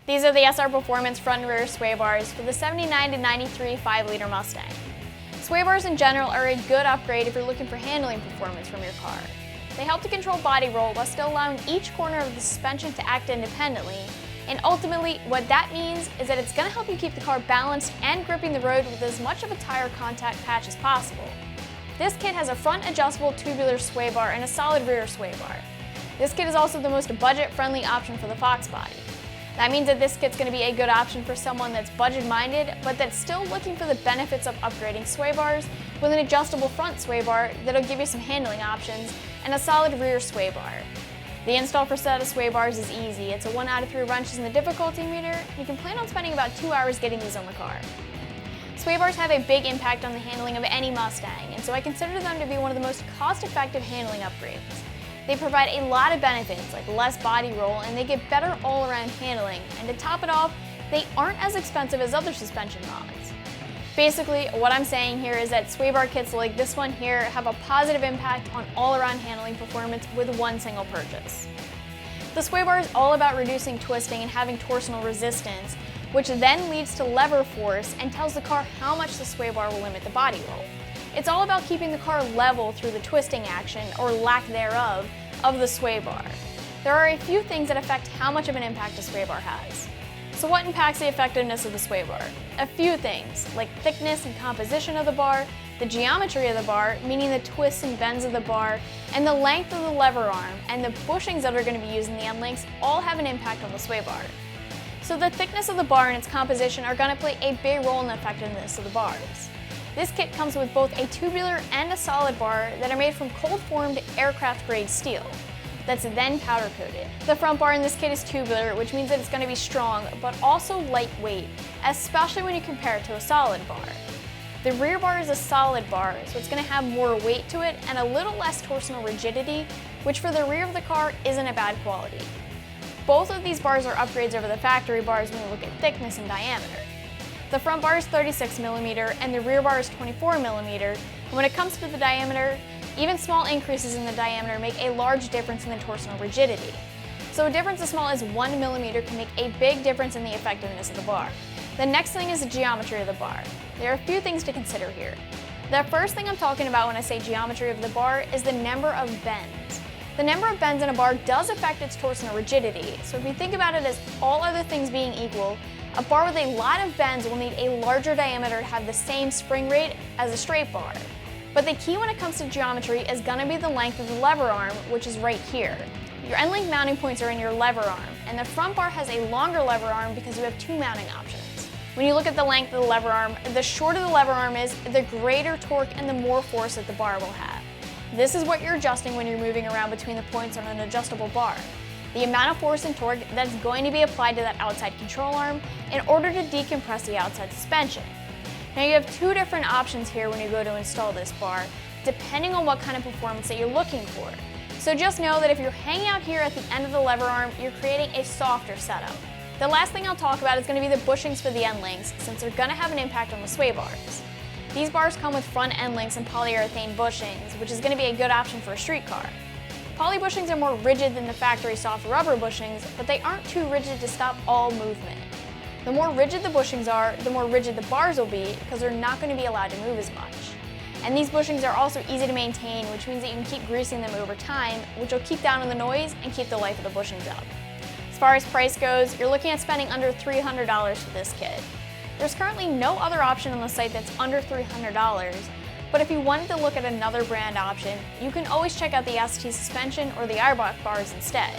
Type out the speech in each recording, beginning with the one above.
These are the SR Performance front and rear sway bars for the 79 to 93 5-liter Mustang. Sway bars in general are a good upgrade if you're looking for handling performance from your car. They help to control body roll while still allowing each corner of the suspension to act independently, and ultimately what that means is that it's going to help you keep the car balanced and gripping the road with as much of a tire contact patch as possible. This kit has a front adjustable tubular sway bar and a solid rear sway bar. This kit is also the most budget-friendly option for the Fox body. That means that this kit's going to be a good option for someone that's budget-minded, but that's still looking for the benefits of upgrading sway bars with an adjustable front sway bar that'll give you some handling options and a solid rear sway bar. The install for a set of sway bars is easy. It's a 1 out of 3 wrenches in the difficulty meter. You can plan on spending about 2 hours getting these on the car. Sway bars have a big impact on the handling of any Mustang, and so I consider them to be one of the most cost-effective handling upgrades. They provide a lot of benefits like less body roll, and they give better all-around handling, and to top it off, they aren't as expensive as other suspension mods. Basically, what I'm saying here is that sway bar kits like this one here have a positive impact on all-around handling performance with one single purchase. The sway bar is all about reducing twisting and having torsional resistance, which then leads to lever force and tells the car how much the sway bar will limit the body roll. It's all about keeping the car level through the twisting action, or lack thereof, of the sway bar. There are a few things that affect how much of an impact a sway bar has. So what impacts the effectiveness of the sway bar? A few things, like thickness and composition of the bar, the geometry of the bar, meaning the twists and bends of the bar, and the length of the lever arm, and the bushings that are going to be used in the end links all have an impact on the sway bar. So the thickness of the bar and its composition are going to play a big role in the effectiveness of the bars. This kit comes with both a tubular and a solid bar that are made from cold-formed aircraft-grade steel that's then powder-coated. The front bar in this kit is tubular, which means that it's going to be strong, but also lightweight, especially when you compare it to a solid bar. The rear bar is a solid bar, so it's going to have more weight to it and a little less torsional rigidity, which for the rear of the car isn't a bad quality. Both of these bars are upgrades over the factory bars when you look at thickness and diameter. The front bar is 36mm and the rear bar is 24mm, and when it comes to the diameter, even small increases in the diameter make a large difference in the torsional rigidity. So a difference as small as 1mm can make a big difference in the effectiveness of the bar. The next thing is the geometry of the bar. There are a few things to consider here. The first thing I'm talking about when I say geometry of the bar is the number of bends. The number of bends in a bar does affect its torsional rigidity, so if you think about it as all other things being equal, a bar with a lot of bends will need a larger diameter to have the same spring rate as a straight bar. But the key when it comes to geometry is going to be the length of the lever arm, which is right here. Your end link mounting points are in your lever arm, and the front bar has a longer lever arm because you have 2 mounting options. When you look at the length of the lever arm, the shorter the lever arm is, the greater torque and the more force that the bar will have. This is what you're adjusting when you're moving around between the points on an adjustable bar. The amount of force and torque that's going to be applied to that outside control arm in order to decompress the outside suspension. Now you have 2 different options here when you go to install this bar, depending on what kind of performance that you're looking for. So just know that if you're hanging out here at the end of the lever arm, you're creating a softer setup. The last thing I'll talk about is going to be the bushings for the end links, since they're going to have an impact on the sway bars. These bars come with front end links and polyurethane bushings, which is going to be a good option for a street car. Poly bushings are more rigid than the factory soft rubber bushings, but they aren't too rigid to stop all movement. The more rigid the bushings are, the more rigid the bars will be because they're not going to be allowed to move as much. And these bushings are also easy to maintain, which means that you can keep greasing them over time, which will keep down on the noise and keep the life of the bushings up. As far as price goes, you're looking at spending under $300 for this kit. There's currently no other option on the site that's under $300, but if you wanted to look at another brand option, you can always check out the ST suspension or the Eyerbach bars instead.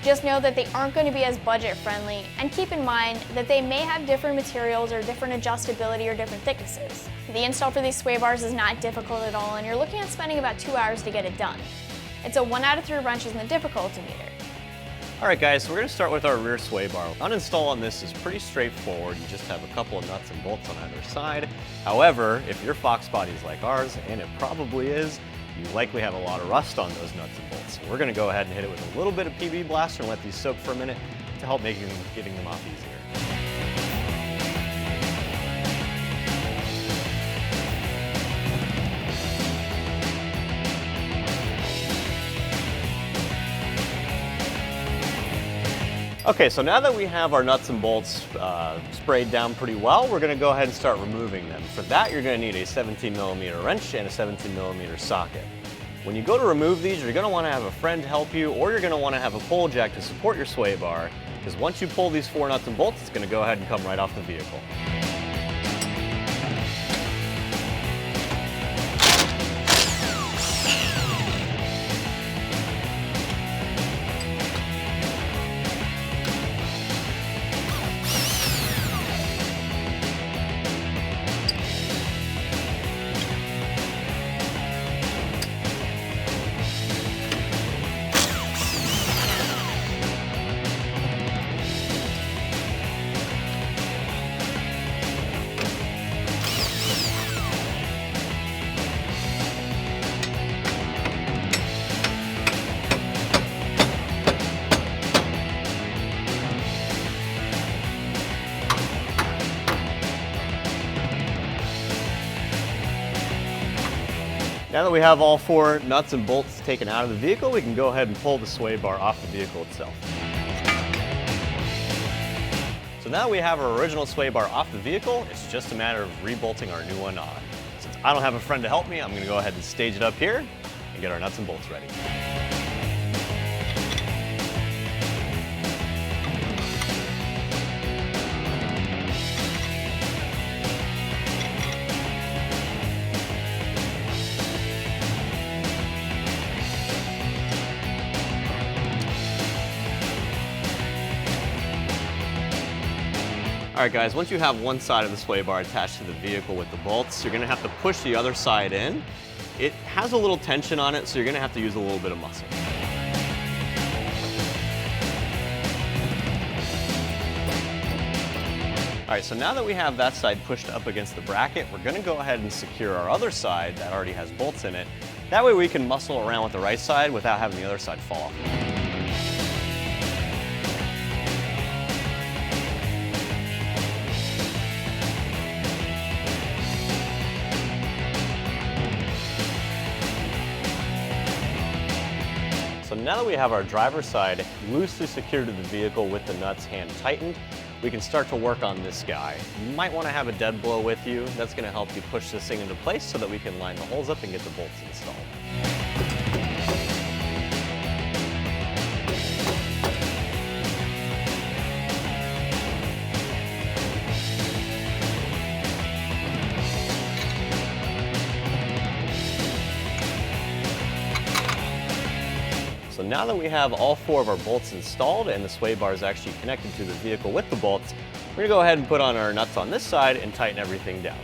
Just know that they aren't going to be as budget friendly, and keep in mind that they may have different materials or different adjustability or different thicknesses. The install for these sway bars is not difficult at all, and you're looking at spending about 2 hours to get it done. It's a 1 out of 3 wrenches in the difficulty meter. Alright guys, so we're going to start with our rear sway bar. Uninstall on this is pretty straightforward. You just have a couple of nuts and bolts on either side. However, if your Fox body is like ours, and it probably is, you likely have a lot of rust on those nuts and bolts. So we're going to go ahead and hit it with a little bit of PB Blaster and let these soak for a minute to help make getting them off easier. Okay, so now that we have our nuts and bolts sprayed down pretty well, we're gonna go ahead and start removing them. For that, you're gonna need a 17mm wrench and a 17mm socket. When you go to remove these, you're gonna wanna have a friend help you, or you're gonna wanna have a pole jack to support your sway bar, because once you pull these 4 nuts and bolts, it's gonna go ahead and come right off the vehicle. Now that we have all 4 nuts and bolts taken out of the vehicle, we can go ahead and pull the sway bar off the vehicle itself. So now that we have our original sway bar off the vehicle, it's just a matter of rebolting our new one on. Since I don't have a friend to help me, I'm going to go ahead and stage it up here and get our nuts and bolts ready. All right guys, once you have one side of the sway bar attached to the vehicle with the bolts, you're gonna have to push the other side in. It has a little tension on it, so you're gonna have to use a little bit of muscle. All right, so now that we have that side pushed up against the bracket, we're gonna go ahead and secure our other side that already has bolts in it. That way we can muscle around with the right side without having the other side fall off. So now that we have our driver's side loosely secured to the vehicle with the nuts hand tightened, we can start to work on this guy. You might want to have a dead blow with you. That's going to help you push this thing into place so that we can line the holes up and get the bolts installed. So now that we have all 4 of our bolts installed and the sway bar is actually connected to the vehicle with the bolts, we're gonna go ahead and put on our nuts on this side and tighten everything down.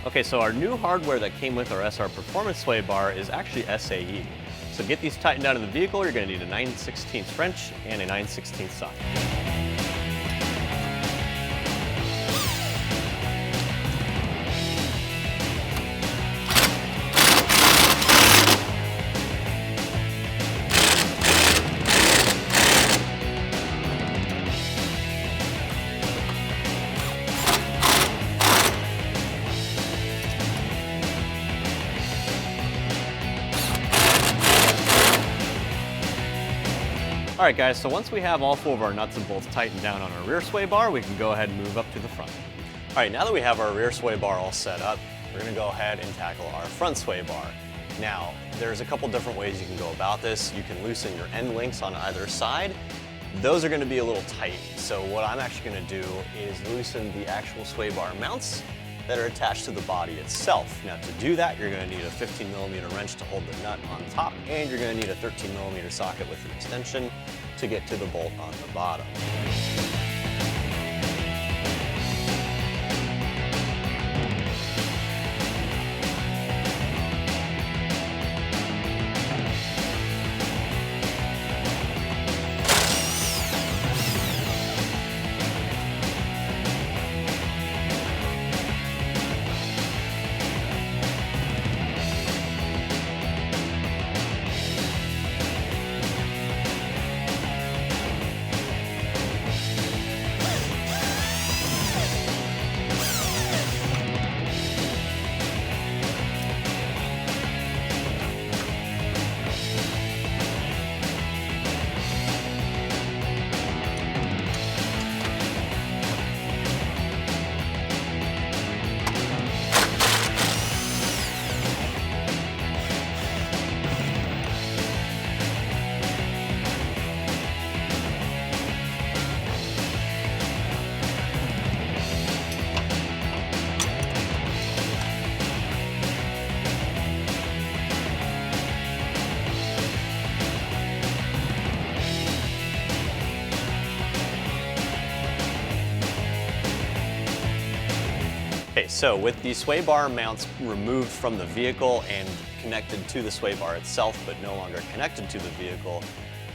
Okay, so our new hardware that came with our SR Performance sway bar is actually SAE. So to get these tightened out of the vehicle, you're gonna need a 9/16 wrench and a 9/16 socket. All right guys, so once we have all 4 of our nuts and bolts tightened down on our rear sway bar, we can go ahead and move up to the front. All right, now that we have our rear sway bar all set up, we're gonna go ahead and tackle our front sway bar. Now, there's a couple different ways you can go about this. You can loosen your end links on either side. Those are gonna be a little tight. So what I'm actually gonna do is loosen the actual sway bar mounts that are attached to the body itself. Now to do that, you're gonna need a 15mm wrench to hold the nut on top, and you're gonna need a 13mm socket with an extension to get to the bolt on the bottom. Okay, so with the sway bar mounts removed from the vehicle and connected to the sway bar itself, but no longer connected to the vehicle,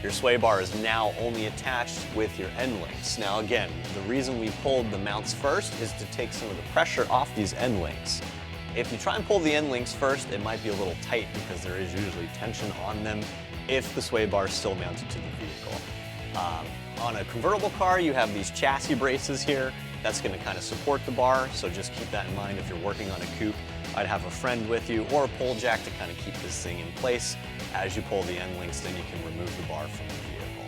your sway bar is now only attached with your end links. Now again, the reason we pulled the mounts first is to take some of the pressure off these end links. If you try and pull the end links first, it might be a little tight because there is usually tension on them if the sway bar is still mounted to the vehicle. On a convertible car, you have these chassis braces here. That's going to kind of support the bar, so just keep that in mind if you're working on a coupe. I'd have a friend with you or a pull jack to kind of keep this thing in place. As you pull the end links, then you can remove the bar from the vehicle.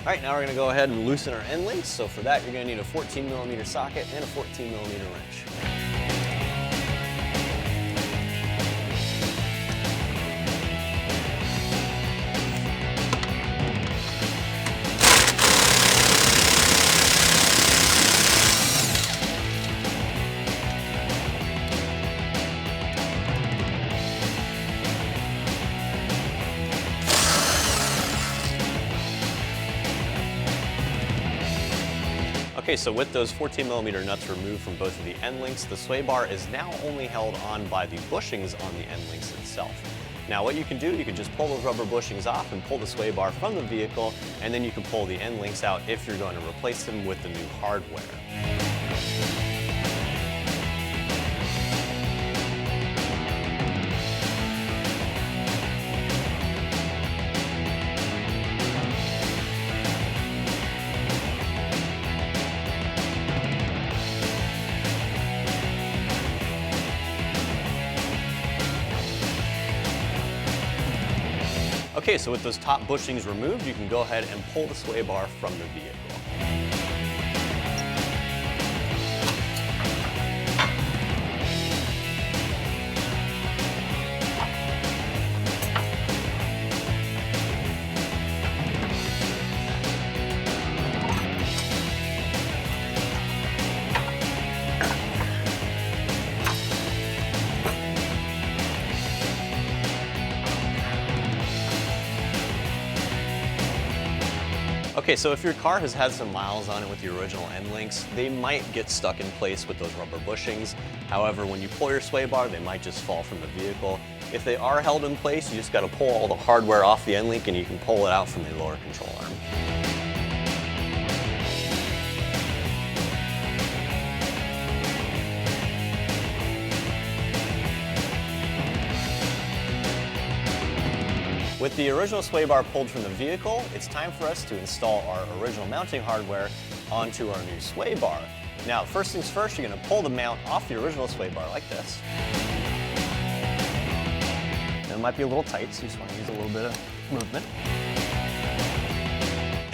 All right, now we're going to go ahead and loosen our end links. So for that, you're going to need a 14mm socket and a 14mm wrench. Okay, so with those 14mm nuts removed from both of the end links, the sway bar is now only held on by the bushings on the end links itself. Now what you can do, you can just pull those rubber bushings off and pull the sway bar from the vehicle, and then you can pull the end links out if you're going to replace them with the new hardware. Okay, so with those top bushings removed, you can go ahead and pull the sway bar from the vehicle. Okay, so if your car has had some miles on it with the original end links, they might get stuck in place with those rubber bushings. However, when you pull your sway bar, they might just fall from the vehicle. If they are held in place, you just got to pull all the hardware off the end link and you can pull it out from the lower control arm. With the original sway bar pulled from the vehicle, it's time for us to install our original mounting hardware onto our new sway bar. Now, first things first, you're going to pull the mount off the original sway bar like this. And it might be a little tight, so you just want to use a little bit of movement.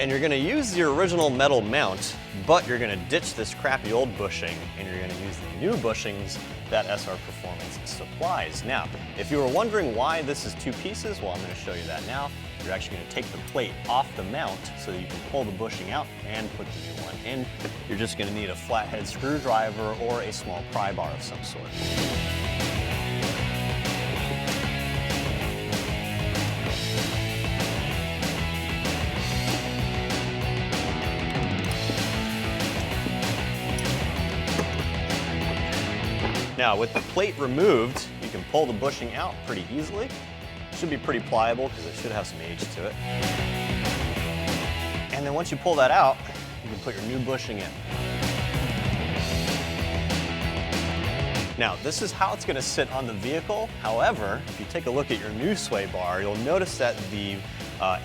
And you're going to use the original metal mount, but you're going to ditch this crappy old bushing, and you're going to use the new bushings that SR Performance supplies. Now, if you were wondering why this is two pieces, well, I'm going to show you that now. You're actually going to take the plate off the mount so that you can pull the bushing out and put the new one in. You're just going to need a flathead screwdriver or a small pry bar of some sort. Now, with the plate removed, you can pull the bushing out pretty easily. It should be pretty pliable because it should have some age to it. And then once you pull that out, you can put your new bushing in. Now, this is how it's going to sit on the vehicle. However, if you take a look at your new sway bar, you'll notice that the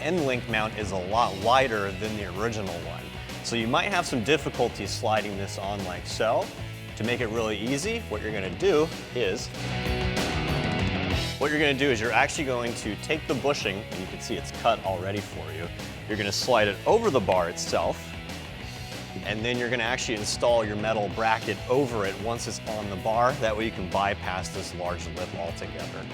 end link mount is a lot wider than the original one. So you might have some difficulty sliding this on like so. To make it really easy, what you're going to do is you're actually going to take the bushing, and you can see it's cut already for you. You're going to slide it over the bar itself, and then you're going to actually install your metal bracket over it once it's on the bar. That way you can bypass this large lip altogether.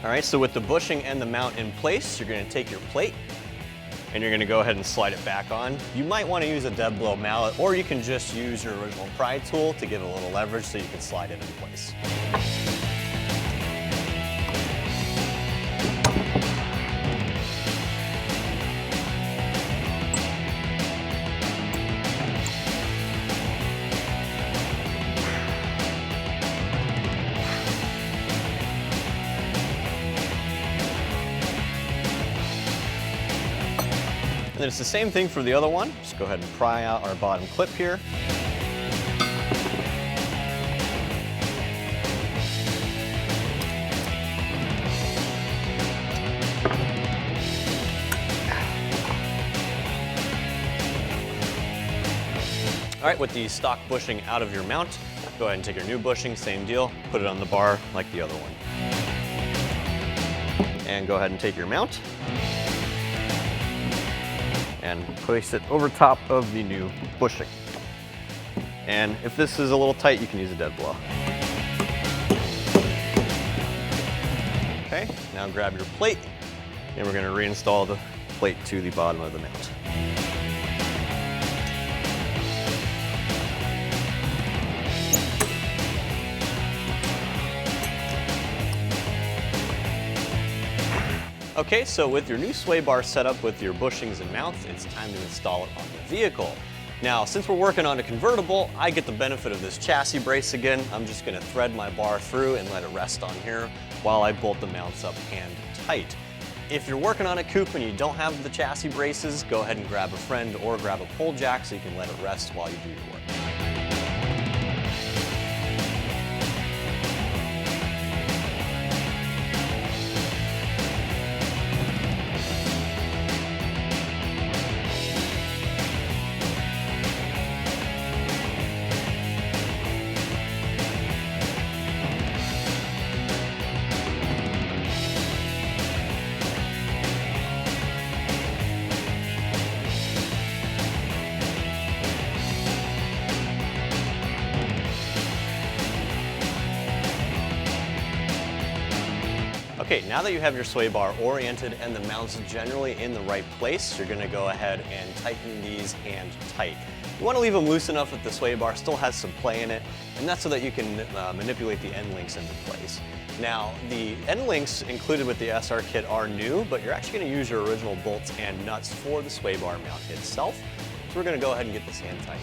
All right, so with the bushing and the mount in place, you're going to take your plate and you're gonna go ahead and slide it back on. You might wanna use a dead blow mallet, or you can just use your original pry tool to give it a little leverage so you can slide it in place. And then it's the same thing for the other one. Just go ahead and pry out our bottom clip here. All right, with the stock bushing out of your mount, go ahead and take your new bushing, same deal, put it on the bar like the other one. And go ahead and take your mount and place it over top of the new bushing. And if this is a little tight, you can use a dead blow. Okay, now grab your plate, and we're gonna reinstall the plate to the bottom of the mount. Okay, so with your new sway bar set up with your bushings and mounts, it's time to install it on the vehicle. Now, since we're working on a convertible, I get the benefit of this chassis brace again. I'm just gonna thread my bar through and let it rest on here while I bolt the mounts up hand tight. If you're working on a coupe and you don't have the chassis braces, go ahead and grab a friend or grab a pull jack so you can let it rest while you do your work. Okay, now that you have your sway bar oriented and the mounts generally in the right place, you're gonna go ahead and tighten these hand tight. You wanna leave them loose enough that the sway bar still has some play in it, and that's so that you can manipulate the end links into place. Now, the end links included with the SR kit are new, but you're actually gonna use your original bolts and nuts for the sway bar mount itself. So we're gonna go ahead and get this hand tight.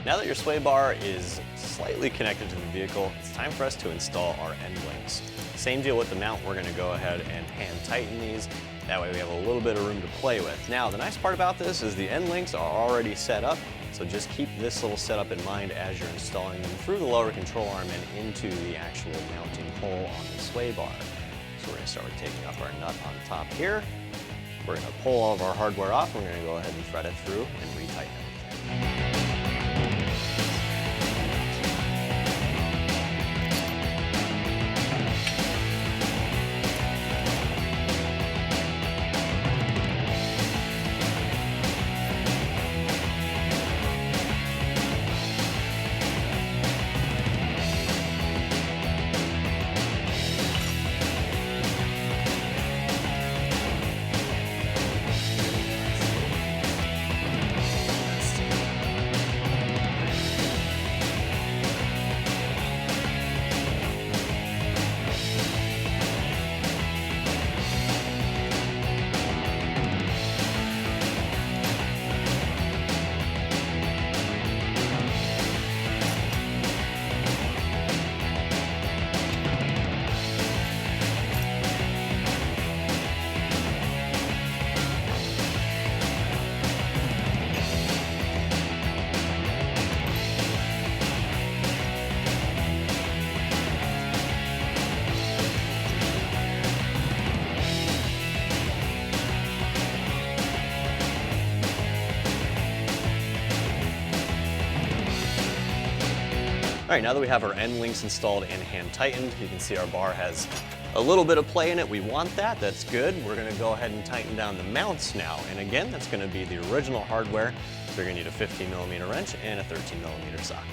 Now that your sway bar is slightly connected to the vehicle, it's time for us to install our end links. Same deal with the mount, we're gonna go ahead and hand tighten these. That way we have a little bit of room to play with. Now, the nice part about this is the end links are already set up, so just keep this little setup in mind as you're installing them through the lower control arm and into the actual mounting hole on the sway bar. So we're gonna start with taking off our nut on top here. We're gonna pull all of our hardware off, and we're gonna go ahead and thread it through and retighten everything. All right, now that we have our end links installed and hand tightened, you can see our bar has a little bit of play in it. We want that, that's good. We're gonna go ahead and tighten down the mounts now. And again, that's gonna be the original hardware. So you're gonna need a 15mm wrench and a 13mm socket.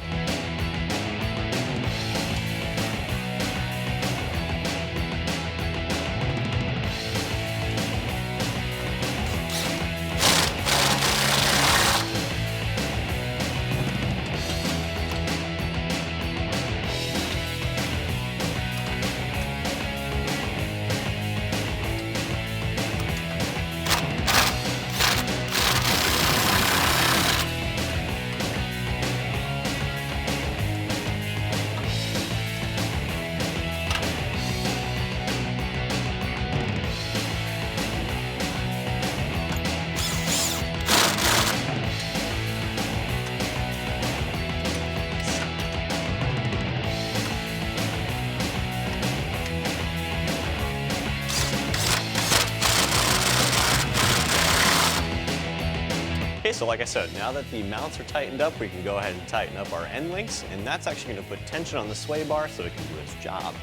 Okay, so like I said, now that the mounts are tightened up, we can go ahead and tighten up our end links, and that's actually going to put tension on the sway bar so it can do its job.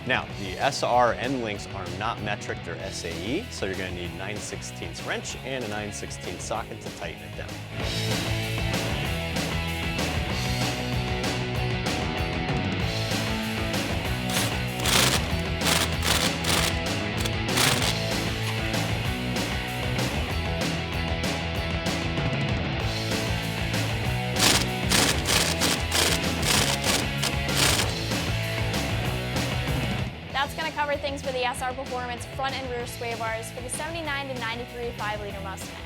Now, the SR end links are not metric, they're SAE, so you're going to need 9/16 wrench and a 9/16 socket to tighten it down. That's going to cover things for the SR Performance front and rear sway bars for the 79 to 93 5-liter Mustang.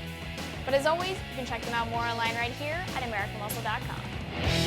But as always, you can check them out more online right here at AmericanMuscle.com.